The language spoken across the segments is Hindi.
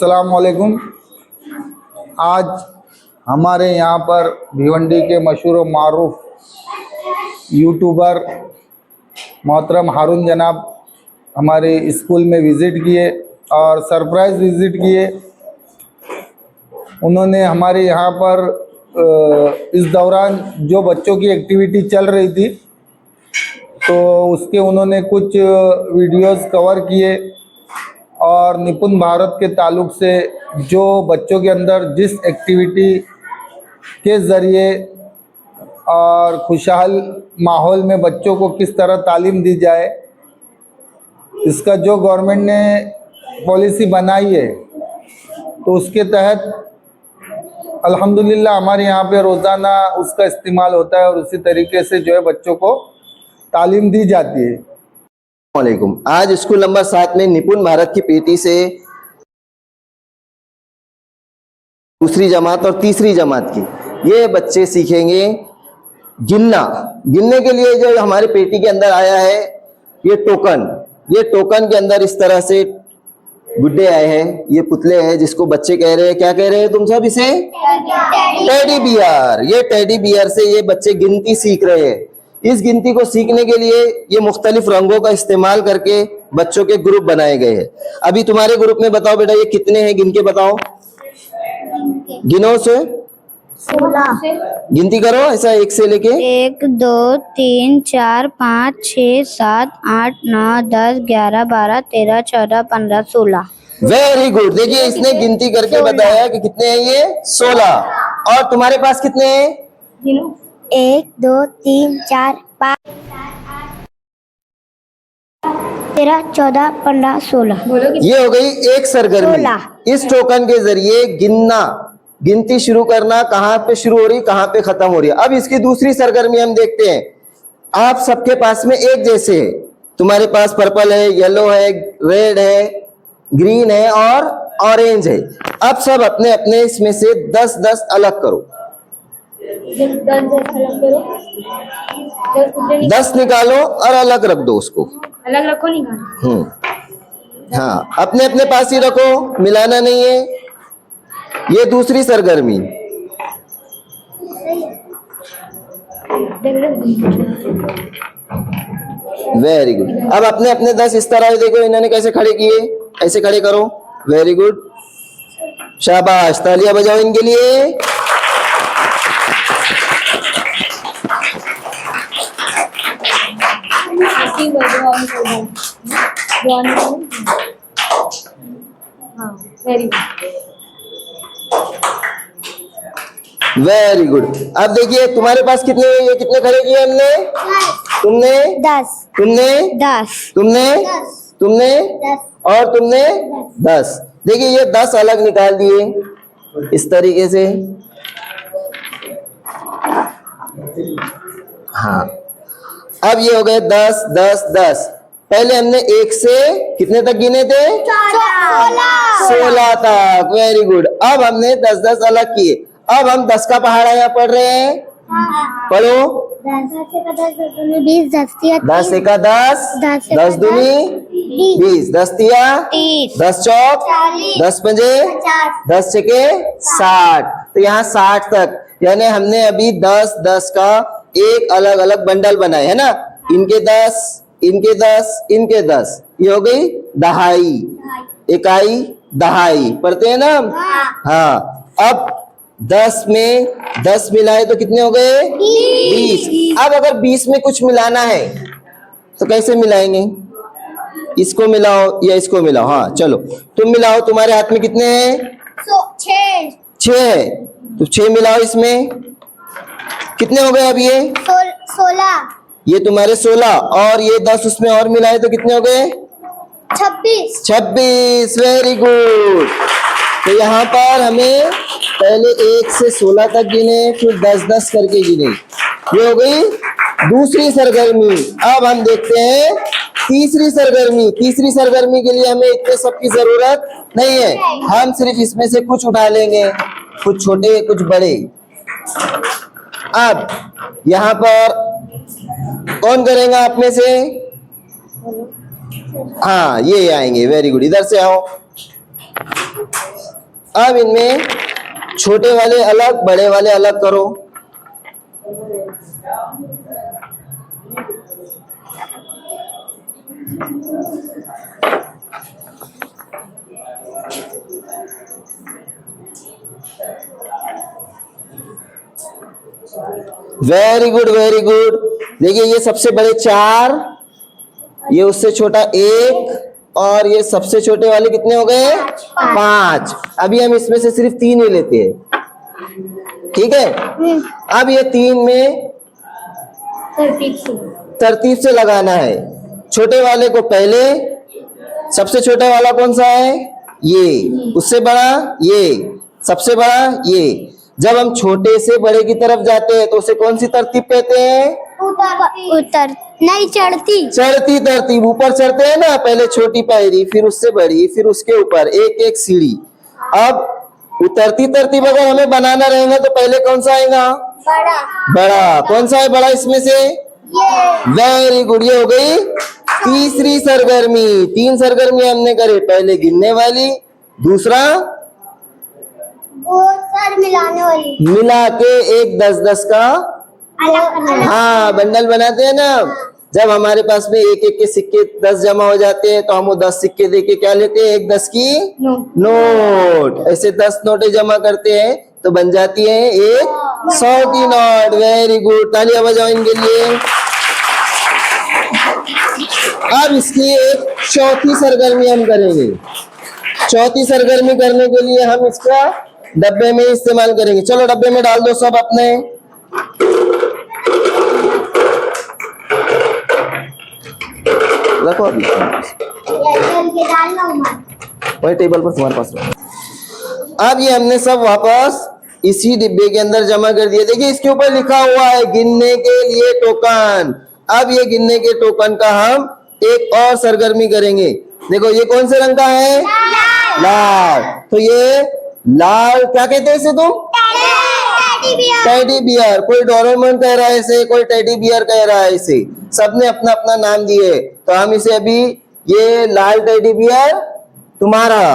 अस्सलाम वालेकुम। आज हमारे यहाँ पर भिवंडी के मशहूर व मारूफ यूट्यूबर मोहतरम हारून जनाब हमारे स्कूल में विज़िट किए और सरप्राइज़ विज़िट किए। उन्होंने हमारे यहाँ पर इस दौरान जो बच्चों की एक्टिविटी चल रही थी तो उसके उन्होंने कुछ वीडियोस कवर किए और निपुण भारत के ताल्लुक़ से जो बच्चों के अंदर जिस एक्टिविटी के ज़रिए और खुशहाल माहौल में बच्चों को किस तरह तालीम दी जाए, इसका जो गवर्नमेंट ने पॉलिसी बनाई है तो उसके तहत अल्हम्दुलिल्लाह हमारे यहाँ पे रोज़ाना उसका इस्तेमाल होता है और उसी तरीके से जो है बच्चों को तालीम दी जाती है। वालेकुम। आज स्कूल नंबर 7 में निपुण भारत की पीटी से दूसरी जमात और तीसरी जमात की ये बच्चे सीखेंगे गिनना। गिनने के लिए जो हमारे पेटी के अंदर आया है ये टोकन के अंदर इस तरह से गुड्डे आए हैं, ये पुतले हैं जिसको बच्चे कह रहे हैं, क्या कह रहे हैं तुम सब इसे? Teddy bear. ये टेडी बियर से ये बच्चे गिनती सीख रहे हैं। इस गिनती को सीखने के लिए ये मुख्तलिफ रंगों का इस्तेमाल करके बच्चों के ग्रुप बनाए गए हैं। अभी तुम्हारे ग्रुप में बताओ बेटा ये कितने हैं, गिन के बताओ, गिनो से 16। गिनती करो ऐसा 1 से लेके 1 2 3 4 5 6 7 8 9 10 11 12 13 14 15 16। Very good. देखिए इसने गिनती करके बताया कि कितने हैं ये 16। और तुम्हारे पास कितने हैं? 1 2 3 4 5 13 14 15 16। ये हो गई एक सरगर्मी। 16। इस टोकन के जरिए गिनती शुरू करना, कहाँ पे शुरू हो रही कहाँ पे खत्म हो रही है। अब इसकी दूसरी सरगर्मी हम देखते हैं। आप सबके पास में एक जैसे है, तुम्हारे पास पर्पल है, येलो है, रेड है, ग्रीन है और ऑरेंज है। अब सब अपने अपने इसमें से 10-10 अलग करो। 10 निकालो और अलग रख दो, उसको अलग रखो, निकालो। हाँ, अपने अपने पास ही रखो, मिलाना नहीं है। ये दूसरी सरगर्मी। Very good. अब अपने अपने 10 इस तरह देखो इन्होंने कैसे खड़े किए, ऐसे खड़े करो। वेरी गुड, शाबाश, तालियां बजाओ इनके लिए। Very good. अब देखिए तुम्हारे पास कितने, ये कितने खड़े किए हमने? तुमने 10, तुमने 10, तुमने 10, तुमने 10 और तुमने 10। देखिए ये 10 अलग निकाल दिए इस तरीके से। हाँ, अब ये हो गए 10 10 10। पहले हमने 1 से कितने तक गिने थे? 16 तक। Very good. अब हमने 10-10 अलग किए। अब हम 10 का पहाड़ा यहाँ पढ़ रहे हैं। पढ़ो। 10 का 10 20 10 तिया 10 एका 10, 10 दूनी 20, 10 तिया 10 चौक 10 पंजे 10 छके 60। तो यहाँ 60 तक, यानी हमने अभी 10-10 का एक अलग अलग बंडल बनाए है ना। इनके 10, इनके 10, इनके 10, ये हो गई दहाई, इकाई, दहाई पढ़ते हैं ना हम। हाँ, अब 10 में 10 मिलाए तो कितने हो गए? 20। अब अगर 20 में कुछ मिलाना है तो कैसे मिलाएंगे? इसको मिलाओ या इसको मिलाओ। हाँ चलो तुम मिलाओ, तुम्हारे हाथ में कितने हैं? 6 है, तो 6 मिलाओ इसमें। कितने हो गए अब ये? 16, ये तुम्हारे 16 और ये 10 उसमें और मिलाए तो कितने हो गए? 26। Very good. तो यहाँ पर हमें पहले 1 से 16 तक गिने, फिर 10-10 करके गिने। ये हो गई दूसरी सरगर्मी। अब हम देखते हैं तीसरी सरगर्मी। तीसरी सरगर्मी के लिए हमें इतने सब की जरूरत नहीं है, हम सिर्फ इसमें से कुछ उठा लेंगे, कुछ छोटे कुछ बड़े। अब यहाँ पर कौन करेगा आप में से? हाँ ये आएंगे। वेरी गुड, इधर से आओ। अब इनमें छोटे वाले अलग, बड़े वाले अलग करो। Very good, very good. देखिए ये सबसे बड़े 4, ये उससे छोटा 1, और ये सबसे छोटे वाले कितने हो गए? 5। अभी हम इसमें से सिर्फ 3 ही लेते हैं, ठीक है। अब ये 3 में तरतीब से लगाना है। छोटे वाले को पहले, सबसे छोटा वाला कौन सा है? ये। उससे बड़ा ये, सबसे बड़ा ये। जब हम छोटे से बड़े की तरफ जाते हैं तो उसे कौन सी तरतीब कहते हैं? उतर नहीं, चढ़ती चढ़ती तरतीब। ऊपर चढ़ते हैं ना, पहले छोटी पायरी, फिर उससे बड़ी, फिर उसके ऊपर एक एक सीढ़ी। अब उतरती तरतीब अगर हमें बनाना रहेगा तो पहले कौन सा आएगा? बड़ा। कौन सा है बड़ा इसमें से? वेरी गुड, ये हो गई तीसरी सरगर्मी। 3 सरगर्मी हमने करे, पहले गिनने वाली, दूसरा मिलाने वाली, मिला के एक 10-10 का हाँ बंडल बनाते हैं ना। जब हमारे पास में एक एक के सिक्के 10 जमा हो जाते हैं तो हम वो 10 सिक्के देके क्या लेते हैं? एक 10 की नोट। ऐसे 10 नोटें जमा करते हैं तो बन जाती है एक 100 की नोट। वेरी गुड, तालियां बजाओ इनके लिए। अब इसकी एक चौथी सरगर्मी हम करेंगे। चौथी सरगर्मी करने के लिए हम इसका डब्बे में इस्तेमाल करेंगे। चलो डब्बे में डाल दो सब अपने। रखो अभी वही टेबल पर तुम्हारे पास रखो। अब ये हमने सब वापस इसी डिब्बे के अंदर जमा कर दिया। देखिए इसके ऊपर लिखा हुआ है गिनने के लिए टोकन। अब ये गिनने के टोकन का हम एक और सरगर्मी करेंगे। देखो ये कौन से रंग का है? लाल। तो ये लाल क्या कहते हैं इसे तुम? Teddy bear. कोई डोरेमोन कह रहा है इसे, कोई टेडी बियर कह रहा है इसे। सबने अपना अपना नाम दिए तो हम इसे अभी ये लाल टेडी बियर तुम्हारा।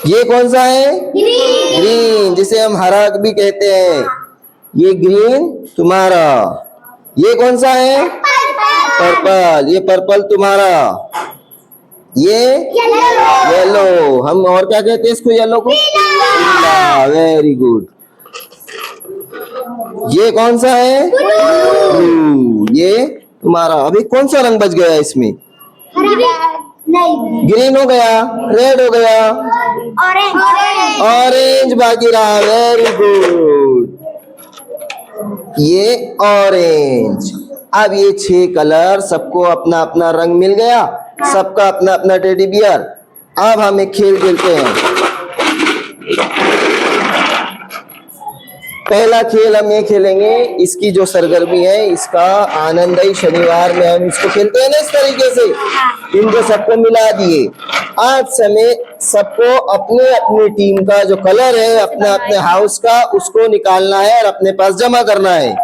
ये कौन सा है? ग्रीन, जिसे हम हरा भी कहते हैं। ये ग्रीन तुम्हारा। ये कौन सा है? पर्पल। ये पर्पल तुम्हारा। ये येलो। हम और क्या कहते हैं इसको? येलो को पीला। Very good. ये कौन सा है? ब्लू। ये तुम्हारा। अभी कौन सा रंग बच गया इसमें? ग्रीन हो गया, रेड हो गया, ऑरेंज बाकी रहा। वेरी गुड, ये ऑरेंज। अब ये 6 कलर, सबको अपना अपना रंग मिल गया, सबका अपना अपना टेडी बियर। अब हम एक खेल खेलते हैं। पहला खेल हम ये खेलेंगे, इसकी जो सरगर्मी है इसका आनंदई शनिवार में हम इसको खेलते हैं ना इस तरीके से। इनको सबको मिला दिए। आज समय सबको अपने अपनी टीम का जो कलर है अपने अपने हाउस का उसको निकालना है और अपने पास जमा करना है।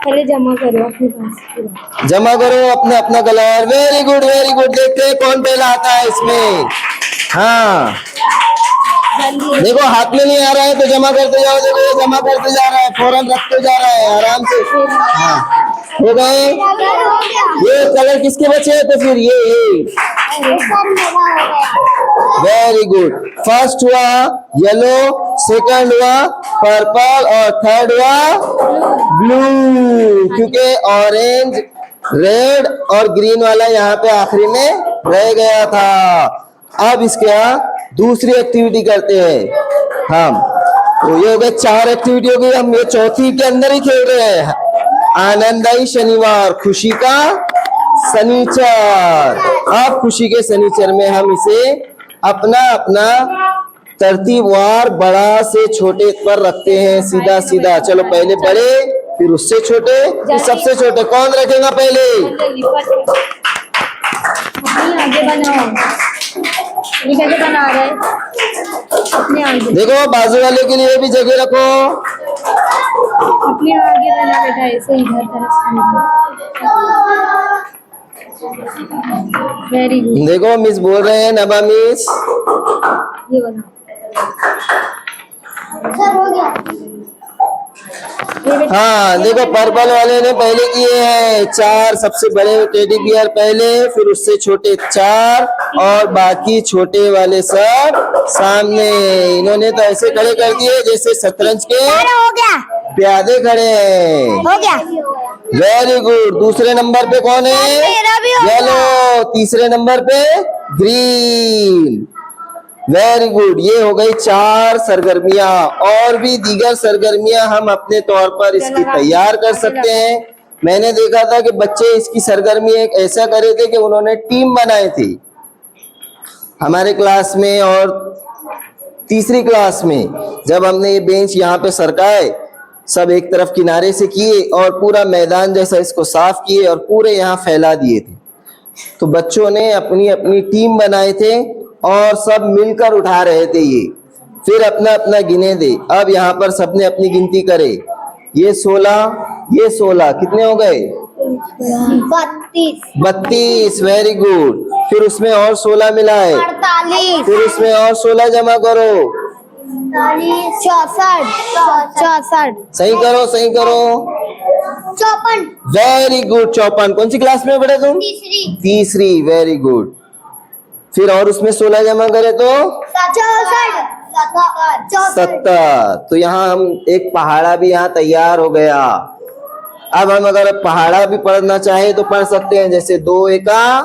पहले जमा करो अपने पास, जमा करो अपने अपना colour. Very good, very good. देखते हैं कौन पहला आता है इसमें। हाँ देखो हाथ में नहीं आ रहा है तो जमा करते जाओ। देखो ये जमा करते जा रहा है, फौरन रखते जा रहा है आराम से। हाँ हो गए। ये कलर किसके बचे हैं? तो फिर ये वेरी गुड। फर्स्ट हुआ येलो, सेकंड हुआ पर्पल और थर्ड हुआ ब्लू, क्योंकि ऑरेंज, रेड और ग्रीन वाला यहाँ पे आखिरी में रह गया था। अब इसके यहाँ दूसरी एक्टिविटी करते हैं हम। तो ये हो गए 4 एक्टिविटी हो गई। हम ये चौथी के अंदर ही खेल रहे हैं। आनंदई शनिवार, खुशी का शनिचर। अब खुशी के शनिचर में हम इसे अपना अपना तरतीबवार बड़ा से छोटे पर रखते हैं, सीधा सीधा। चलो पहले बड़े, फिर उससे छोटे, फिर सबसे छोटे। कौन रखेगा पहले? आगे बनाओ। ये कैसे बना रहे हैं? अपने आगे देखो बाजू वाले के लिए भी जगह रखो। अपने आगे बना बेटा, ऐसे इधर तरफ। Very good. देखो मिस बोल रहे हैं, नबा मिस। ये वाला सर हो गया। हाँ देखो, पर्पल वाले ने पहले किए हैं 4 सबसे बड़े टेडी बियर पहले, फिर उससे छोटे 4 और बाकी छोटे वाले सब सामने। इन्होंने तो ऐसे खड़े कर दिए जैसे शतरंज के हो गया, प्यादे खड़े हैं। हो गया। Very good. दूसरे नंबर पे कौन है? मेरा भी हो गया। येलो। तीसरे नंबर पे ग्रीन। Very good. ये हो गई 4 सरगर्मियां। और भी दीगर सरगर्मियां हम अपने तौर पर इसकी तैयार कर सकते हैं। मैंने देखा था कि बच्चे इसकी सरगर्मी एक ऐसा करे थे कि उन्होंने टीम बनाए थे हमारे क्लास में और तीसरी क्लास में, जब हमने ये बेंच यहाँ पे सरकाए, सब एक तरफ किनारे से किए और पूरा मैदान जैसा इसको साफ किए और पूरे यहाँ फैला दिए थे, तो बच्चों ने अपनी अपनी टीम बनाए थे और सब मिलकर उठा रहे थे ये। फिर अपना अपना गिने दे। अब यहाँ पर सबने अपनी गिनती करे। ये 16, ये 16, कितने हो गए? 32। Very good. फिर उसमें और 16 मिलाए, 48, फिर उसमें और 16 जमा करो। 64, सही करो, सही करो। 54, वेरी गुड। 54। कौन सी क्लास में पढ़े तुम? तीसरी। Very good. फिर और उसमें 16 जमा करे तो 70। तो यहाँ हम एक पहाड़ा भी यहाँ तैयार हो गया। अब हम अगर पहाड़ा भी पढ़ना चाहे तो पढ़ सकते हैं, जैसे 2 एका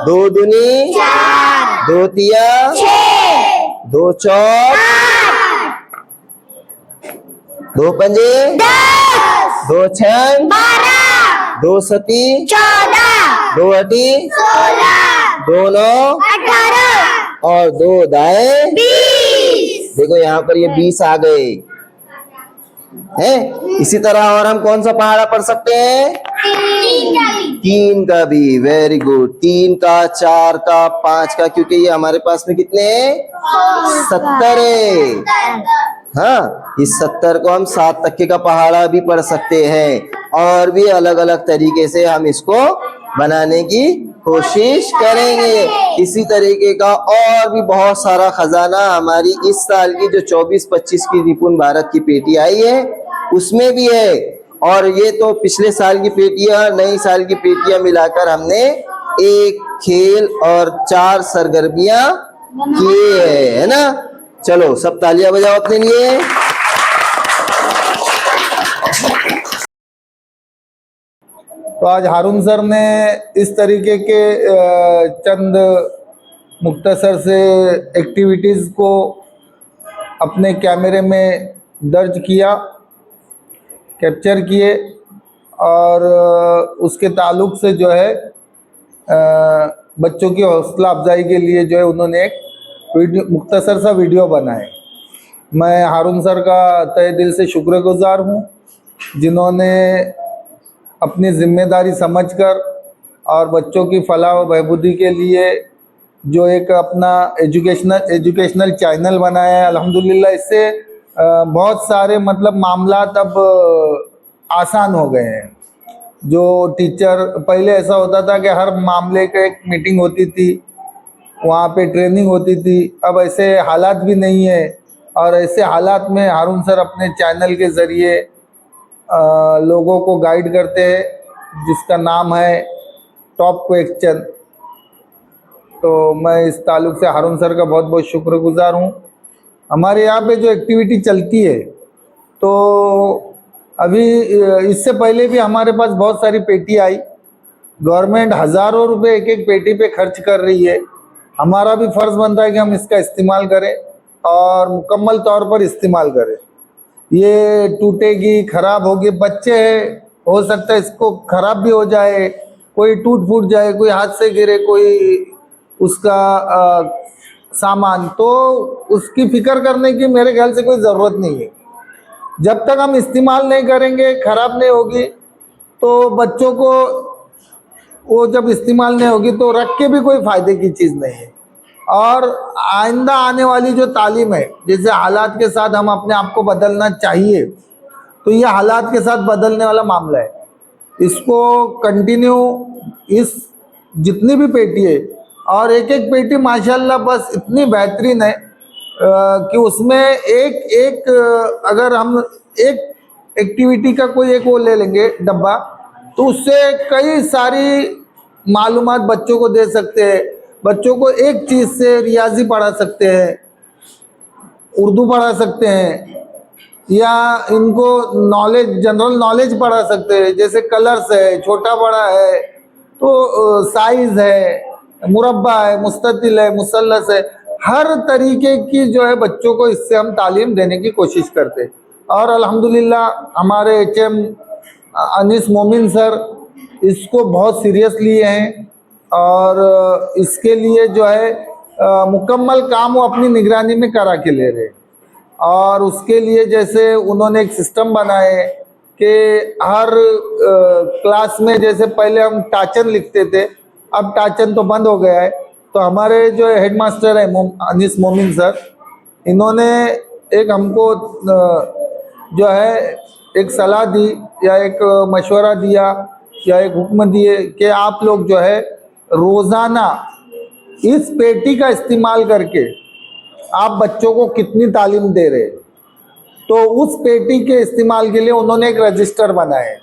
2 दूनी 2 तिया 2 चौक 2 पंजे 2 छन 2 सती 2 अटी 2 9 और 2 दाएं 20। देखो यहाँ पर ये 20 आ गए हैं। इसी तरह और हम कौन सा पहाड़ा पढ़ सकते हैं? 3 का भी। Very good. 3 का, 4 का, 5 का, क्योंकि ये हमारे पास में कितने हैं? 70 है। हाँ, इस 70 को हम 7 तक का पहाड़ा भी पढ़ सकते हैं और भी अलग अलग तरीके से हम इसको बनाने की कोशिश करेंगे। इसी तरीके का और भी बहुत सारा खजाना हमारी इस साल की जो 24-25 की निपुण भारत की पेटी आई है उसमें भी है। और ये तो पिछले साल की पेटियां, नई साल की पेटियां मिलाकर हमने एक खेल और 4 सरगर्मियां किए हैं, है ना। चलो सब तालियां बजाओ अपने लिए। तो आज हारून सर ने इस तरीके के चंद मुख्तसर से एक्टिविटीज़ को अपने कैमरे में दर्ज किया, कैप्चर किए और उसके ताल्लुक से जो है बच्चों की हौसला अफजाई के लिए जो है उन्होंने एक वीडियो, मुख्तसर सा वीडियो बनाए। मैं हारून सर का तहे दिल से शुक्रगुजार हूँ, जिन्होंने अपनी जिम्मेदारी समझकर और बच्चों की फलाह व बहबूदी के लिए जो एक अपना एजुकेशनल चैनल बनाया है। अल्हम्दुलिल्लाह इससे बहुत सारे मतलब मामलात अब आसान हो गए हैं। जो टीचर, पहले ऐसा होता था कि हर मामले का एक मीटिंग होती थी, वहाँ पे ट्रेनिंग होती थी, अब ऐसे हालात भी नहीं है। और ऐसे हालात में हारून सर अपने चैनल के ज़रिए लोगों को गाइड करते हैं, जिसका नाम है टॉप क्वेश्चन। तो मैं इस ताल्लुक़ से हारून सर का बहुत बहुत शुक्रगुजार हूँ। हमारे यहाँ पे जो एक्टिविटी चलती है, तो अभी इससे पहले भी हमारे पास बहुत सारी पेटी आई। गवर्नमेंट हज़ारों रुपए एक एक पेटी पे खर्च कर रही है। हमारा भी फ़र्ज़ बनता है कि हम इसका इस्तेमाल करें और मुकम्मल तौर पर इस्तेमाल करें। ये टूटेगी, ख़राब होगी, बच्चे हैं, हो सकता है इसको ख़राब भी हो जाए, कोई टूट फूट जाए, कोई हाथ से गिरे, कोई उसका सामान, तो उसकी फ़िक्र करने की मेरे ख्याल से कोई ज़रूरत नहीं है। जब तक हम इस्तेमाल नहीं करेंगे, ख़राब नहीं होगी, तो बच्चों को वो जब इस्तेमाल नहीं होगी तो रख के भी कोई फ़ायदे की चीज़ नहीं है। और आइंदा आने वाली जो तालीम है, जैसे हालात के साथ हम अपने आप को बदलना चाहिए, तो ये हालात के साथ बदलने वाला मामला है। इसको कंटिन्यू, इस जितनी भी पेटी है और एक एक पेटी माशाल्लाह बस इतनी बेहतरीन है कि उसमें एक एक अगर हम एक एक्टिविटी का कोई एक वो ले लेंगे डब्बा, तो उससे कई सारी मालूमात बच्चों को दे सकते हैं। बच्चों को एक चीज़ से रियाजी पढ़ा सकते हैं, उर्दू पढ़ा सकते हैं, या इनको नॉलेज, जनरल नॉलेज पढ़ा सकते हैं, जैसे कलर्स है, छोटा बड़ा है, तो साइज है, मुरब्बा है, मुस्ततिल है, मुसल्लस है, हर तरीके की जो है बच्चों को इससे हम तालीम देने की कोशिश करते हैं। और अल्हम्दुलिल्लाह हमारे HM अनीस मोमिन सर इसको बहुत सीरियस लिए हैं और इसके लिए जो है मुकम्मल काम वो अपनी निगरानी में करा के ले रहे हैं। और उसके लिए जैसे उन्होंने एक सिस्टम बनाए कि हर क्लास में, जैसे पहले हम टाचन लिखते थे, अब टाचन तो बंद हो गया है, तो हमारे जो हेडमास्टर है अनीस मोमिन सर, इन्होंने एक हमको जो है एक सलाह दी या एक मशवरा दिया या एक हुक्म दिए कि आप लोग जो है रोज़ाना इस पेटी का इस्तेमाल करके आप बच्चों को कितनी तालीम दे रहे। तो उस पेटी के इस्तेमाल के लिए उन्होंने एक रजिस्टर बनाए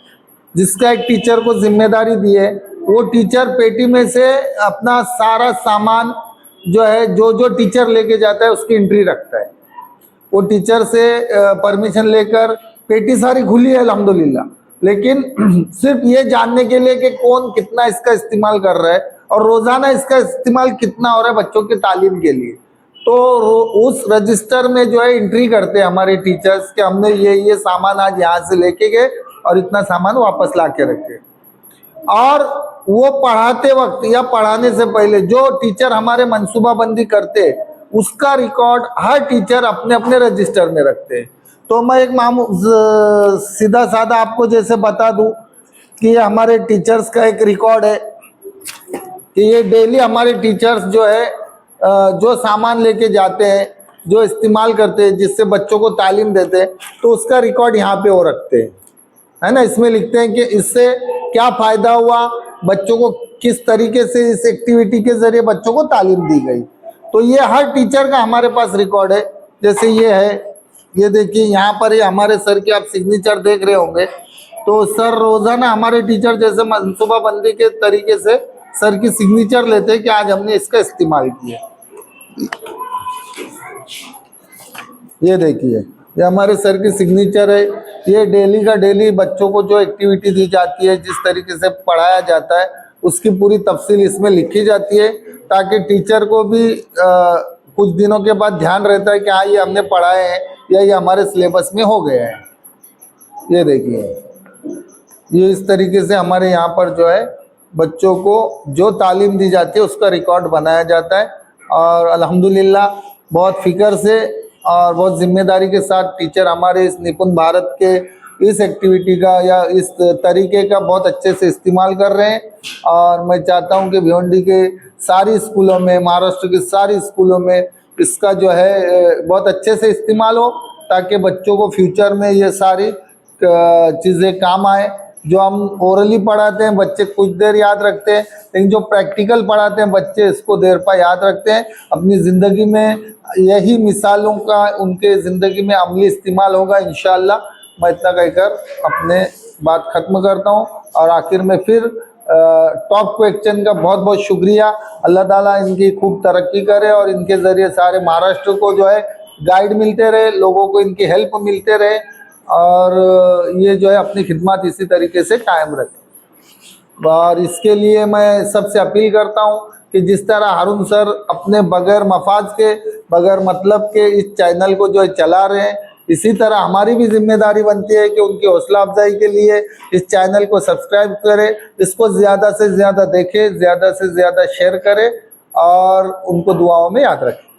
जिसका एक टीचर को जिम्मेदारी दी है। वो टीचर पेटी में से अपना सारा सामान जो है जो टीचर लेके जाता है उसकी एंट्री रखता है। वो टीचर से परमिशन लेकर, पेटी सारी खुली है अल्हम्दुलिल्लाह, लेकिन सिर्फ ये जानने के लिए कि कौन कितना इसका इस्तेमाल कर रहा है और रोज़ाना इसका इस्तेमाल कितना हो रहा है बच्चों की तालीम के लिए। तो उस रजिस्टर में जो है एंट्री करते हैं हमारे टीचर्स कि हमने ये सामान आज यहाँ से लेके गए और इतना सामान वापस ला के रखे। और वो पढ़ाते वक्त या पढ़ाने से पहले जो टीचर हमारे मनसूबाबंदी करते उसका रिकॉर्ड हर टीचर अपने अपने रजिस्टर में रखते हैं। तो मैं एक सीधा साधा आपको जैसे बता दूं कि ये हमारे टीचर्स का एक रिकॉर्ड है कि ये डेली हमारे टीचर्स जो है जो सामान लेके जाते हैं, जो इस्तेमाल करते हैं, जिससे बच्चों को तालीम देते हैं, तो उसका रिकॉर्ड यहाँ पे वो रखते हैं, है ना। इसमें लिखते हैं कि इससे क्या फ़ायदा हुआ, बच्चों को किस तरीके से इस एक्टिविटी के ज़रिए बच्चों को तालीम दी गई। तो ये हर टीचर का हमारे पास रिकॉर्ड है। जैसे ये है, ये देखिए यहाँ पर ये हमारे सर के आप सिग्नेचर देख रहे होंगे। तो सर रोज़ाना हमारे टीचर जैसे मनसूबाबंदी के तरीके से सर की सिग्नेचर लेते हैं कि आज हमने इसका इस्तेमाल किया। ये देखिए ये हमारे सर की सिग्नेचर है। ये डेली का डेली बच्चों को जो एक्टिविटी दी जाती है, जिस तरीके से पढ़ाया जाता है, उसकी पूरी तफसील इसमें लिखी जाती है ताकि टीचर को भी कुछ दिनों के बाद ध्यान रहता है कि हाँ ये हमने पढ़ाए हैं या ये हमारे सिलेबस में हो गया है। ये देखिए ये इस तरीके से हमारे यहाँ पर जो है बच्चों को जो तालीम दी जाती है उसका रिकॉर्ड बनाया जाता है। और अल्हम्दुलिल्लाह बहुत फ़िक्र से और बहुत ज़िम्मेदारी के साथ टीचर हमारे इस निपुण भारत के इस एक्टिविटी का या इस तरीके का बहुत अच्छे से इस्तेमाल कर रहे हैं। और मैं चाहता हूं कि भिवंडी के सारी स्कूलों में, महाराष्ट्र के सारी स्कूलों में इसका जो है बहुत अच्छे से इस्तेमाल हो ताकि बच्चों को फ्यूचर में ये सारी चीज़ें काम आए। जो हम ओरली पढ़ाते हैं बच्चे कुछ देर याद रखते हैं, लेकिन जो प्रैक्टिकल पढ़ाते हैं बच्चे इसको देर पर याद रखते हैं। अपनी ज़िंदगी में यही मिसालों का उनके ज़िंदगी में अमली इस्तेमाल होगा इंशाअल्लाह। मैं इतना कहकर अपने बात ख़त्म करता हूँ और आखिर में फिर टॉप क्वेश्चन का बहुत बहुत शुक्रिया। अल्लाह ताला इनकी खूब तरक्की करे और इनके ज़रिए सारे महाराष्ट्र को जो है गाइड मिलते रहे, लोगों को इनकी हेल्प मिलते रहे और ये जो है अपनी खिदमत इसी तरीके से कायम रखें। और इसके लिए मैं सबसे अपील करता हूँ कि जिस तरह हारून सर अपने बगैर मफाद के, बगैर मतलब के इस चैनल को जो है चला रहे हैं, इसी तरह हमारी भी जिम्मेदारी बनती है कि उनकी हौसला अफजाई के लिए इस चैनल को सब्सक्राइब करें, इसको ज़्यादा से ज़्यादा देखें, ज़्यादा से ज़्यादा शेयर करें और उनको दुआओं में याद रखें।